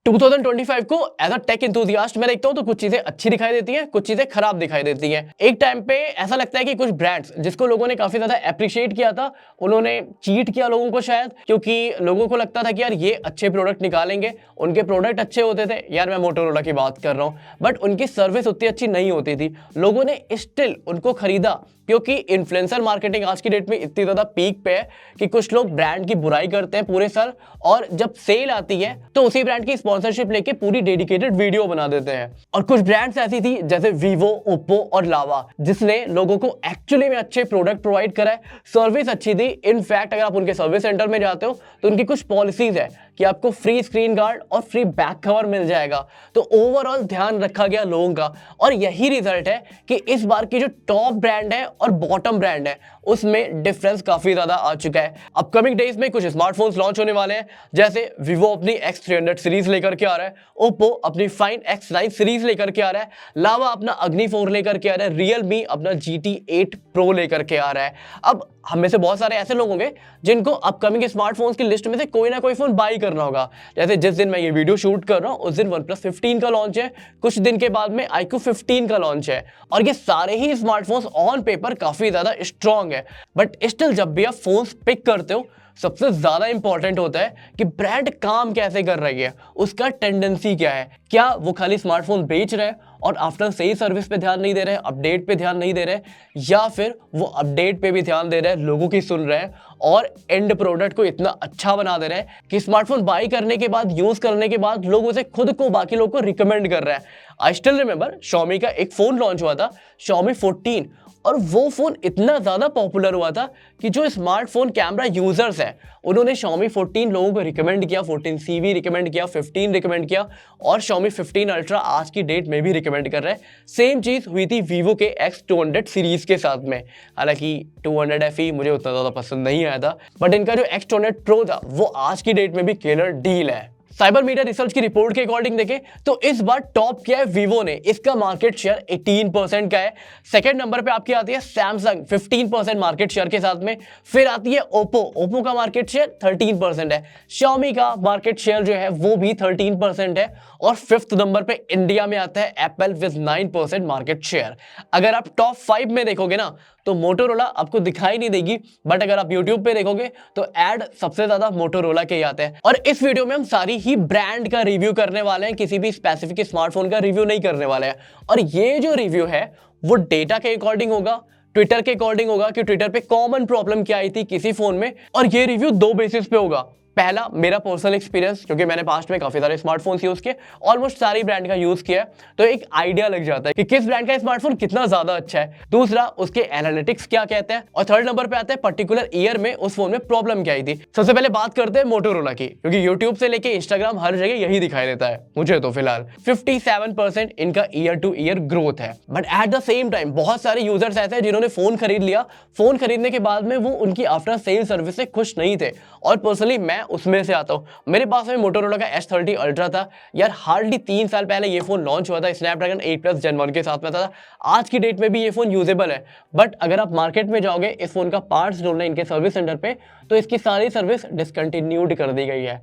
2025 को as a take enthusiast मैं देखता हूं तो कुछ चीजें अच्छी दिखाई देती हैं, कुछ चीजें खराब दिखाई देती हैं। एक टाइम पे ऐसा लगता है कि कुछ ब्रांड्स जिसको लोगों ने काफी ज्यादा अप्रिशिएट किया था, उन्होंने चीट किया लोगों को शायद, क्योंकि लोगों को लगता था कि यार ये अच्छे प्रोडक्ट निकालेंगे, उनके प्रोडक्ट अच्छे होते थे। यार मैं मोटोरोला की बात कर रहा हूं, बट उनकी सर्विस उतनी अच्छी नहीं होती थी। लोगों ने स्टिल उनको खरीदा क्योंकि इन्फ्लुएंसर मार्केटिंग आज की डेट में इतनी ज्यादा पीक पे है कि कुछ लोग ब्रांड की बुराई करते हैं पूरे साल, और जब सेल आती है तो उसी ब्रांड की स्पॉन्सरशिप लेके पूरी डेडिकेटेड वीडियो बना देते हैं। और कुछ ब्रांड्स ऐसी थी जैसे वीवो, ओप्पो और लावा, जिसने लोगों को एक्चुअली में अच्छे प्रोडक्ट प्रोवाइड कराए, सर्विस अच्छी थी। इनफैक्ट अगर आप उनके सर्विस सेंटर में जाते हो तो उनकी कुछ पॉलिसीज है कि आपको फ्री स्क्रीन गार्ड और फ्री बैक कवर मिल जाएगा। तो ओवरऑल ध्यान रखा गया लोगों का, और यही रिजल्ट है कि इस बार की जो टॉप ब्रांड है और बॉटम ब्रांड है उसमें डिफरेंस काफी ज्यादा आ चुका है। अपकमिंग डेज में कुछ स्मार्टफोन्स लॉन्च होने वाले हैं, जैसे वीवो अपनी X300 सीरीज लेकर के आ रहा है, ओप्पो अपनी फाइन X9 सीरीज लेकर के आ रहा है, लावा अपना अग्नि 4 लेकर के आ रहा है, रियलमी अपना GT8 Pro लेकर के आ रहा है। अब हम में से बहुत सारे ऐसे लोग होंगे जिनको अपकमिंग स्मार्टफोन्स की लिस्ट में से कोई ना कोई फोन बाई करना होगा। जैसे जिस दिन मैं ये वीडियो शूट कर रहा हूं उस दिन OnePlus 15 का लॉन्च है, कुछ दिन के बाद में iQOO 15 का लॉन्च है, और ये सारे ही स्मार्टफोन्स ऑन पेपर काफी ज्यादा स्ट्रॉन्ग है। बट स्टिल जब भी आप फोन्स पिक करते हो सबसे ज्यादा इंपॉर्टेंट होता है कि ब्रांड काम कैसे कर रही है, उसका टेंडेंसी क्या है। क्या वो खाली स्मार्टफोन बेच रहे हैं और आफ्टर सेल सर्विस पे ध्यान नहीं दे रहे हैं, अपडेट पे ध्यान नहीं दे रहे हैं, या फिर वो अपडेट पे भी ध्यान दे रहे हैं, लोगों की सुन रहे हैं और एंड प्रोडक्ट को इतना अच्छा बना दे रहे हैं कि स्मार्टफोन बाई करने के बाद, यूज करने के बाद लोग उसे खुद को बाकी लोगों को रिकमेंड कर रहे हैं। आई स्टिल रिमेंबर Xiaomi का एक फोन लॉन्च हुआ था, Xiaomi 14, और वो फोन इतना ज्यादा पॉपुलर हुआ था कि जो स्मार्टफोन कैमरा यूजर्स हैं उन्होंने Xiaomi 14 लोगों को रिकमेंड किया, 14C भी रिकमेंड किया, 15 रिकमेंड किया, और Xiaomi 15 अल्ट्रा आज की डेट में भी रिकमेंड कर रहे हैं। सेम चीज हुई थी वीवो के X200 सीरीज के साथ में। हालांकि 200 FE मुझे उतना ज्यादा पसंद नहीं आया था, बट इनका जो X200 Pro था वो आज की डेट में भी किलर डील है। साइबर मीडिया रिसर्च की रिपोर्ट के अकॉर्डिंग देखें तो इस बार टॉप किया है वीवो ने, इसका मार्केट शेयर 18% का है। सेकंड नंबर पे आपकी आती है सैमसंग 15% मार्केट शेयर के साथ में, फिर आती है ओप्पो का मार्केट शेयर 13% है, Xiaomi का मार्केट शेयर जो है वो भी 13% है, और फिफ्थ नंबर पे इंडिया में आता है एप्पल विद 9% मार्केट शेयर। अगर आप टॉप 5 में देखोगे ना तो मोटोरोला आपको दिखाई नहीं देगी, बट अगर आप यूट्यूब पे देखोगे तो ऐड सबसे ज्यादा मोटोरोला के ही आते हैं। और इस वीडियो में हम सारी ही ब्रांड का रिव्यू करने वाले हैं, किसी भी स्पेसिफिक स्मार्टफोन का रिव्यू नहीं करने वाले हैं। और ये जो रिव्यू है वो डेटा के अकॉर्डिंग होगा, ट्विटर के अकॉर्डिंग होगा कि ट्विटर पे कॉमन प्रॉब्लम क्या आई थी किसी फोन में, और ये रिव्यू 2 बेसिस पे होगा। पहला मेरा पर्सनल एक्सपीरियंस, क्योंकि मैंने पास्ट में काफी सारे स्मार्टफोन्स यूज किए, ऑलमोस्ट सारी ब्रांड का यूज किया, तो एक आइडिया लग जाता है कि किस ब्रांड का स्मार्टफोन कितना ज्यादा अच्छा है। दूसरा उसके एनालिटिक्स क्या कहते हैं, और थर्ड नंबर पे आता है पर्टिकुलर ईयर में उस फोन में प्रॉब्लम क्या आई थी। सबसे पहले बात करते हैं मोटोरोला की, क्योंकि यूट्यूब से लेके इंस्टाग्राम हर जगह यही दिखाई देता है मुझे तो फिलहाल। 57% इनका ईयर टू ईयर ग्रोथ है, but at the same time बहुत सारे यूजर्स ऐसे हैं जिन्होंने फोन खरीद लिया, फोन खरीदने के बाद में वो उनकी आफ्टर सेल सर्विस से खुश नहीं थे, और पर्सनली मैं उसमें से आता हूं। मेरे पास में मोटोरोला का S30 अल्ट्रा था यार, हार्डली 3 साल पहले ये फोन लॉन्च हुआ था, स्नैपड्रैगन 8+ Gen 1 के साथ में था। आज की डेट में भी ये फोन यूजेबल है, बट अगर आप मार्केट में जाओगे इस फोन का पार्ट्स ढूंढने इनके सर्विस सेंटर पे, तो इसकी सारी सर्विस डिसकंटिन्यूड कर दी गई है।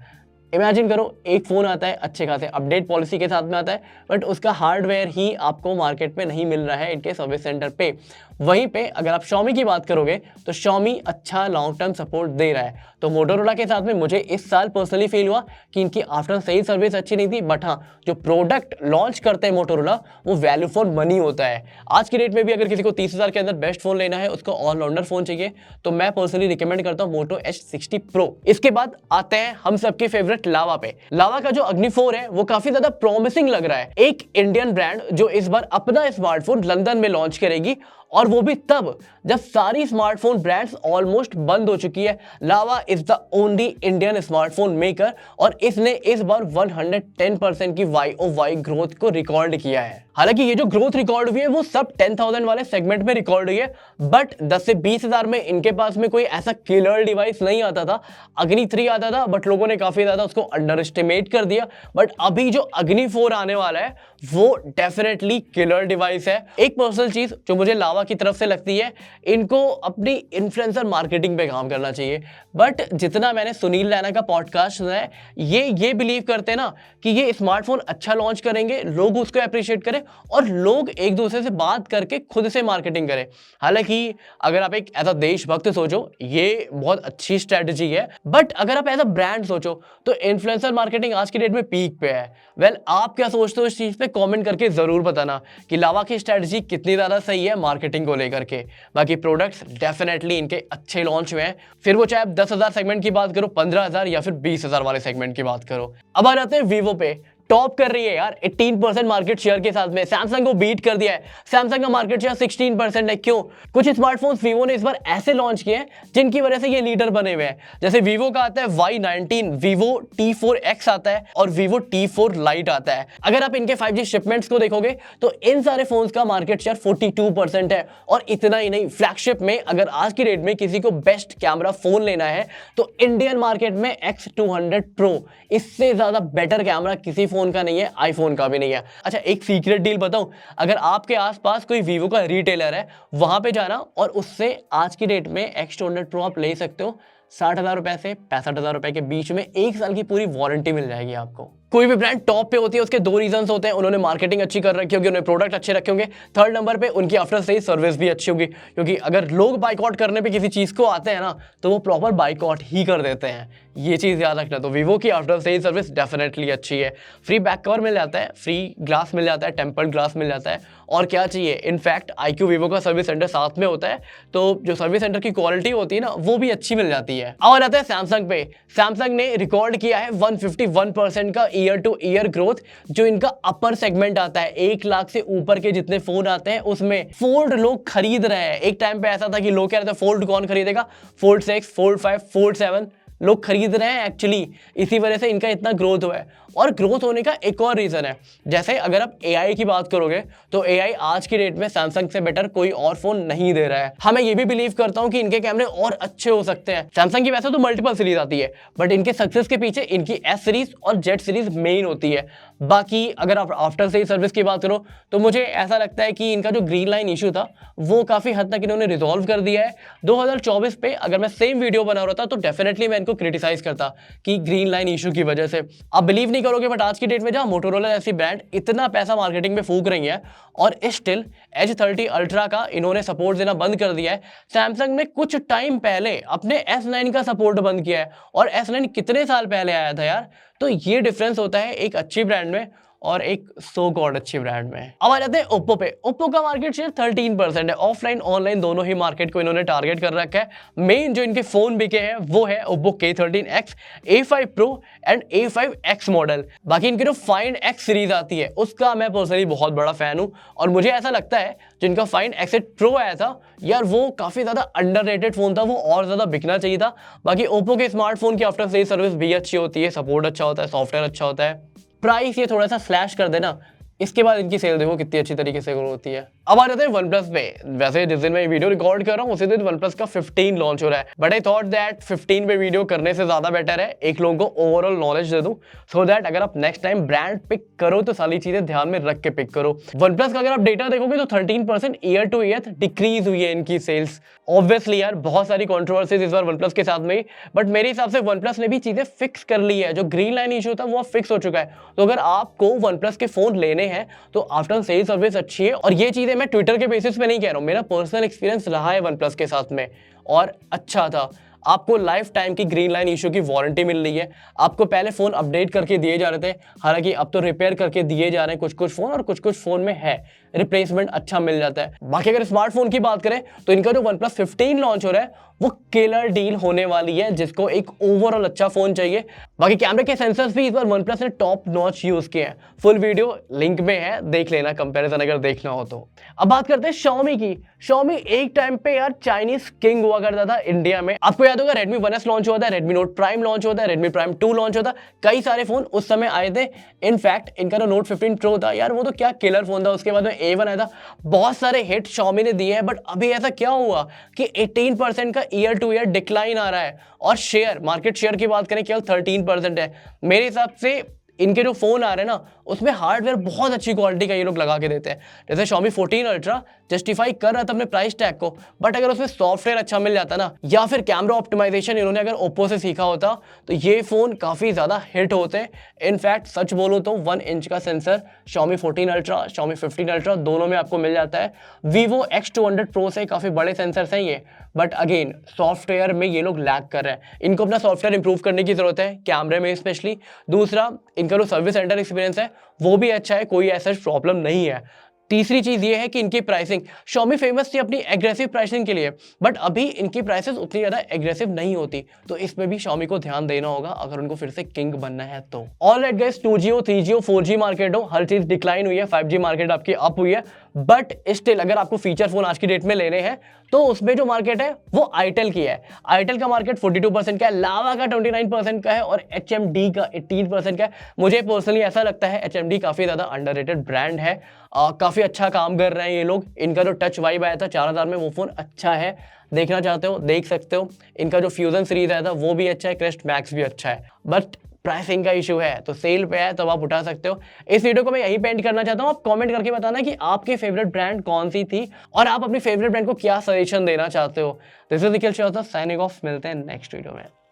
इमेजिन करो, एक फोन आता है अच्छे खासे अपडेट पॉलिसी के साथ में आता है, बट उसका हार्डवेयर ही आपको मार्केट में नहीं मिल रहा है इनके सर्विस सेंटर पे। वहीं पे अगर आप Xiaomi की बात करोगे तो Xiaomi अच्छा लॉन्ग टर्म सपोर्ट दे रहा है। तो मोटोरोला के साथ में मुझे इस साल पर्सनली फील हुआ कि इनकी आफ्टर सेल सर्विस अच्छी नहीं थी, बट हाँ जो प्रोडक्ट लॉन्च करते हैं मोटोरोला वो वैल्यू फॉर मनी होता है। आज की डेट में भी अगर किसी को 30,000 के अंदर बेस्ट फोन लेना है, उसको ऑलराउंडर फोन चाहिए, तो मैं पर्सनली रिकमेंड करता हूँ Moto H60 Pro। इसके बाद आते हैं हम सबके फेवरेट लावा पे। लावा का जो अग्नि 4 है वो काफी ज्यादा प्रॉमिसिंग लग रहा है, एक इंडियन ब्रांड जो इस बार अपना स्मार्टफोन लंदन में लॉन्च करेगी, और वो भी तब जब सारी स्मार्टफोन ब्रांड्स ऑलमोस्ट बंद हो चुकी है। Lava is the only Indian smartphone maker, और इसने इस बार 110% की YoY ग्रोथ को रिकॉर्ड किया है। हालांकि ये जो ग्रोथ रिकॉर्ड हुई है वो सब 10,000 वाले सेगमेंट में रिकॉर्ड हुई है, बट 10 से 20,000 में इनके पास में कोई ऐसा किलर डिवाइस नहीं आता था। अग्नि 3 आता था, बट लोगों ने काफी ज्यादा उसको अंडर एस्टिमेट कर दिया, बट अभी जो अग्नि 4 आने वाला है वो डेफिनेटली किलर डिवाइस है। एक पर्सनल चीज जो मुझे लावा लावा की तरफ से लगती है, इनको अपनी इन्फ्लुएंसर मार्केटिंग पे काम करना चाहिए। बट जितना मैंने सुनील रैना का पॉडकास्ट सुना है, ये बिलीव करते हैं ना कि ये स्मार्टफोन अच्छा लॉन्च करेंगे, लोग उसको अप्रिशिएट करें और लोग एक दूसरे से बात करके खुद से मार्केटिंग करें। हालांकि अगर आप एक एज अ देशभक्त सोचो, ये बहुत अच्छी स्ट्रेटजी है, बट अगर आप एज अ ब्रांड सोचो तो इन्फ्लुएंसर मार्केटिंग आज की डेट में पीक पे है। वेल, आप क्या सोचते हो इस चीज पे कमेंट करके जरूर बताना कि लावा की स्ट्रेटजी कितनी ज्यादा सही है मार्केटिंग को लेकर के। बाकी प्रोडक्ट्स डेफिनेटली इनके अच्छे लॉन्च हुए हैं, फिर वो चाहे आप 10,000 सेगमेंट की बात करो, 15,000 या फिर 20,000 वाले सेगमेंट की बात करो। अब आ जाते हैं वीवो पे। टॉप कर रही है यार 18% मार्केट शेयर के साथ में, सैमसंग को बीट कर दिया है। सैमसंग का मार्केट शेयर 16% है। क्यों? कुछ स्मार्टफोन्स वीवो ने इस बार ऐसे लॉन्च किए हैं जिनकी वजह से ये लीडर बने हुए हैं। जैसे वीवो का आता है Y19, वीवो T4X आता है और वीवो T4 Lite आता है। अगर आप इनके 5G शिपमेंट्स को देखोगे तो इन सारे फोन्स का मार्केट शेयर 42% है। और इतना ही नहीं, फ्लैगशिप में अगर आज की डेट में किसी को बेस्ट कैमरा फोन लेना है तो इंडियन मार्केट में X200 Pro, इससे ज्यादा बेटर कैमरा किसी फोन का नहीं है, आईफोन का भी नहीं है। अच्छा, एक सीक्रेट डील बताऊं, अगर आपके आसपास कोई वीवो का रिटेलर है, वहां पे जाना और उससे आज की डेट में X200 Pro आप ले सकते हो। 60,000 रुपए से 65,000 रुपए के बीच में 1 साल की पूरी वारंटी मिल जाएगी आपको। कोई भी ब्रांड टॉप पे होती है उसके 2 रीजंस होते हैं, उन्होंने मार्केटिंग अच्छी कर रखी होगी, उन्होंने प्रोडक्ट अच्छे रखे होंगे। थर्ड नंबर पे उनकी आफ्टर सेल सर्विस भी अच्छी होगी, क्योंकि अगर लोग बाइकआउट करने पे किसी चीज को आते हैं ना तो वो प्रॉपर बाइकआउट ही कर देते हैं। ये चीज याद रखना। तो वीवो की आफ्टर सेल सर्विस डेफिनेटली अच्छी है। फ्री बैक कवर मिल जाता है, फ्री ग्लास मिल जाता है, टेम्पर्ड ग्लास मिल जाता है, और क्या चाहिए। इनफैक्ट IQ वीवो का सर्विस सेंटर साथ में होता है, तो जो सर्विस सेंटर की क्वालिटी होती है ना वो भी अच्छी मिल जाती है। और आता है सैमसंग पे। सैमसंग ने रिकॉर्ड किया है 151% का ईयर टू ईयर ग्रोथ। जो इनका अपर सेगमेंट आता है, 1 लाख से ऊपर के जितने फोन आते हैं उसमें फोल्ड लोग खरीद रहे हैं। एक टाइम पे ऐसा था कि लोग कह रहे थे फोल्ड कौन खरीदेगा, फोल्ड 6, फोल्ड 5, फोल्ड 7 लोग खरीद रहे हैं एक्चुअली। इसी वजह से इनका इतना ग्रोथ हुआ है। और ग्रोथ होने का एक और रीजन है, जैसे अगर आप AI की बात करोगे तो AI आज की डेट में सैमसंग से बेटर कोई और फोन नहीं दे रहा है। हाँ, मैं ये भी बिलीव करता हूं कि इनके कैमरे और अच्छे हो सकते हैं। सैमसंग की वैसे तो मल्टीपल सीरीज आती है, बट इनके सक्सेस के पीछे इनकी S सीरीज और Z सीरीज मेन होती है। बाकी अगर आप आफ्टर सेल सर्विस की बात करो तो मुझे ऐसा लगता है कि इनका जो ग्रीन लाइन इशू था वो काफी हद तक इन्होंने रिजॉल्व कर दिया है। 2024 पे अगर मैं सेम वीडियो बना रहा था तो डेफिनेटली मैं इनको क्रिटिसाइज करता कि ग्रीन लाइन इशू की वजह से। आप बिलीव नहीं करोगे, बट आज की डेट में जहां मोटोरोला जैसी ब्रांड इतना पैसा मार्केटिंग में फूक रही है और स्टिल H30 अल्ट्रा का इन्होंने सपोर्ट देना बंद कर दिया है। सैमसंग ने कुछ टाइम पहले अपने S9 का सपोर्ट बंद किया है, और S9 कितने साल पहले आया था यार। तो ये डिफरेंस होता है एक अच्छी ब्रांड में और एक सो कॉल्ड अच्छी ब्रांड में। अब आ जाते हैं ओप्पो पे। ओप्पो का मार्केट शेयर 13% है। ऑफलाइन ऑनलाइन दोनों ही मार्केट को इन्होंने टारगेट कर रखा है। मेन जो इनके फोन बिके हैं वो है Oppo K13X, A5 Pro and A5X model. बाकी इनकी जो Find X सीरीज आती है उसका मैं पर्सनली बहुत बड़ा फैन हूं, और मुझे ऐसा लगता है जिनका Find X8 Pro आया था यार, वो काफी ज्यादा अंडररेटेड फोन था, वो और ज्यादा बिकना चाहिए था। बाकी ओप्पो के स्मार्टफोन की आफ्टर सेल सर्विस भी अच्छी होती है, सपोर्ट अच्छा होता है, सॉफ्टवेयर अच्छा होता है। प्राइस ये थोड़ा सा स्लैश कर देना, इसके बाद इनकी सेल देखो कितनी अच्छी तरीके से ग्रो होती है। अब आ जाते हैं OnePlus पे। वैसे जिस दिन मैं वीडियो रिकॉर्ड कर रहा हूँ उसी दिन OnePlus का 15 लॉन्च हो रहा है, बट आई थॉट दैट 15 पे वीडियो करने से ज्यादा बेटर है एक लोगों को ओवरऑल नॉलेज दे दूं, सो दैट अगर आप नेक्स्ट टाइम ब्रांड पिक करो तो सारी चीजें ध्यान में रख के पिक करो। OnePlus का अगर आप डेटा देखोगे तो 13% ईयर टू ईयर डिक्रीज हुई है इनकी सेल्स। ऑब्वियसली यार बहुत सारी कॉन्ट्रोवर्सीज इस बार OnePlus के साथ में, बट मेरे हिसाब से OnePlus ने भी चीजें फिक्स कर ली है। जो ग्रीन लाइन इशू था वो फिक्स हो चुका है। तो अगर आपको OnePlus के फोन लेने हैं तो आफ्टर सेल सर्विस अच्छी है, और ये चीजें मैं ट्विटर के बेसिस पे नहीं कह रहा हूं, मेरा पर्सनल एक्सपीरियंस रहा है OnePlus के साथ में और अच्छा था। आपको लाइफ टाइम की ग्रीन लाइन इशू की वारंटी मिल रही है। आपको पहले फोन अपडेट करके दिए जा रहे थे, हालांकि अब तो रिपेयर करके दिए जा रहे हैं कुछ फोन, और कुछ फोन में है रिप्लेसमेंट अच्छा मिल जाता है। बाकी अगर स्मार्टफोन की बात करें तो इनका जो OnePlus 15 लॉन्च हो रहा है वो किलर डील होने वाली है, जिसको एक ओवरऑल अच्छा फोन चाहिए। बाकी कैमरे के सेंसर्स भी इस बार OnePlus ने टॉप नॉच यूज किए हैं। फुल वीडियो लिंक में है, देख लेना कंपैरिजन अगर देखना हो तो। अब बात करते हैं Xiaomi की। Xiaomi एक टाइम पे यार चाइनीज किंग हुआ करता था इंडिया में। आपको याद होगा Redmi 1S लॉन्च हुआ था, Redmi Note Prime लॉन्च हुआ था, Redmi Prime 2 लॉन्च हुआ था, कई सारे फोन उस समय आए थे। इनफैक्ट इनका जो Note 15 Pro था यार, वो तो क्या किलर फोन था। उसके बाद में A1 आया था, बहुत सारे हिट Xiaomi ने दिए हैं। बट अभी ऐसा क्या हुआ कि 18% का ईयर टू ईयर डिक्लाइन आ रहा है, और शेयर मार्केट शेयर की बात करें केवल 13% है। मेरे हिसाब से इनके जो फोन आ रहे हैं ना उसमें हार्डवेयर बहुत अच्छी क्वालिटी का ये लोग लगा के देते हैं। जैसे Xiaomi 14 अल्ट्रा जस्टिफाई कर रहा था अपने प्राइस टैग को, बट अगर उसमें सॉफ्टवेयर अच्छा मिल जाता ना, या फिर कैमरा ऑप्टिमाइजेशन इन्होंने अगर ओप्पो से सीखा होता, तो ये फोन काफी ज्यादा हिट होते। इनफैक्ट सच बोलूं तो 1 इंच का sensor Xiaomi 14 ultra, Xiaomi 15 ultra दोनों में आपको मिल जाता है। Vivo X200 Pro से काफी बड़े सेंसर्स हैं ये, बट अगेन सॉफ्टवेयर में ये लोग लैग कर रहे हैं। इनको अपना सॉफ्टवेयर इंप्रूव करने की जरूरत है, कैमरे में स्पेशली। दूसरा, इनका जो सर्विस सेंटर एक्सपीरियंस है वो भी अच्छा है, कोई ऐसा प्रॉब्लम नहीं है। तीसरी चीज ये है कि इनकी प्राइसिंग, Xiaomi फेमस थी अपनी एग्रेसिव प्राइसिंग के लिए, बट अभी इनकी प्राइसेस उतनी ज्यादा एग्रेसिव नहीं होती, तो इसमें भी Xiaomi को ध्यान देना होगा अगर उनको फिर से किंग बनना है तो। ऑलराइट गाइस, 2G हो, 3G हो, 4G मार्केट हो, हर चीज डिक्लाइन हुई है, 5G मार्केट आपकी अप हुई है, बट स्टिल अगर आपको फीचर फोन आज की डेट में लेने हैं तो उसमें जो मार्केट है वो आईटेल की है। आईटेल का मार्केट 42% का है, लावा का 29% का है और HMD का 18% का है। मुझे पर्सनली ऐसा लगता है HMD काफी ज्यादा अंडररेटेड ब्रांड है। काफी अच्छा काम कर रहे हैं ये लोग। इनका जो टच वाइब आया था 4000 में, वो फोन अच्छा है, देखना चाहते हो देख सकते हो। इनका जो फ्यूजन सीरीज आया था वो भी अच्छा है, क्रेस्ट मैक्स भी अच्छा है, बट प्राइसिंग का इशू है, तो सेल पे है तो आप उठा सकते हो। इस वीडियो को मैं यही पेंट करना चाहता हूँ। आप कमेंट करके बताना कि आपकी फेवरेट ब्रांड कौन सी थी और आप अपनी फेवरेट ब्रांड को क्या सजेशन देना चाहते हो। This is Nikhil Shrivastava signing off, मिलते हैं नेक्स्ट वीडियो में।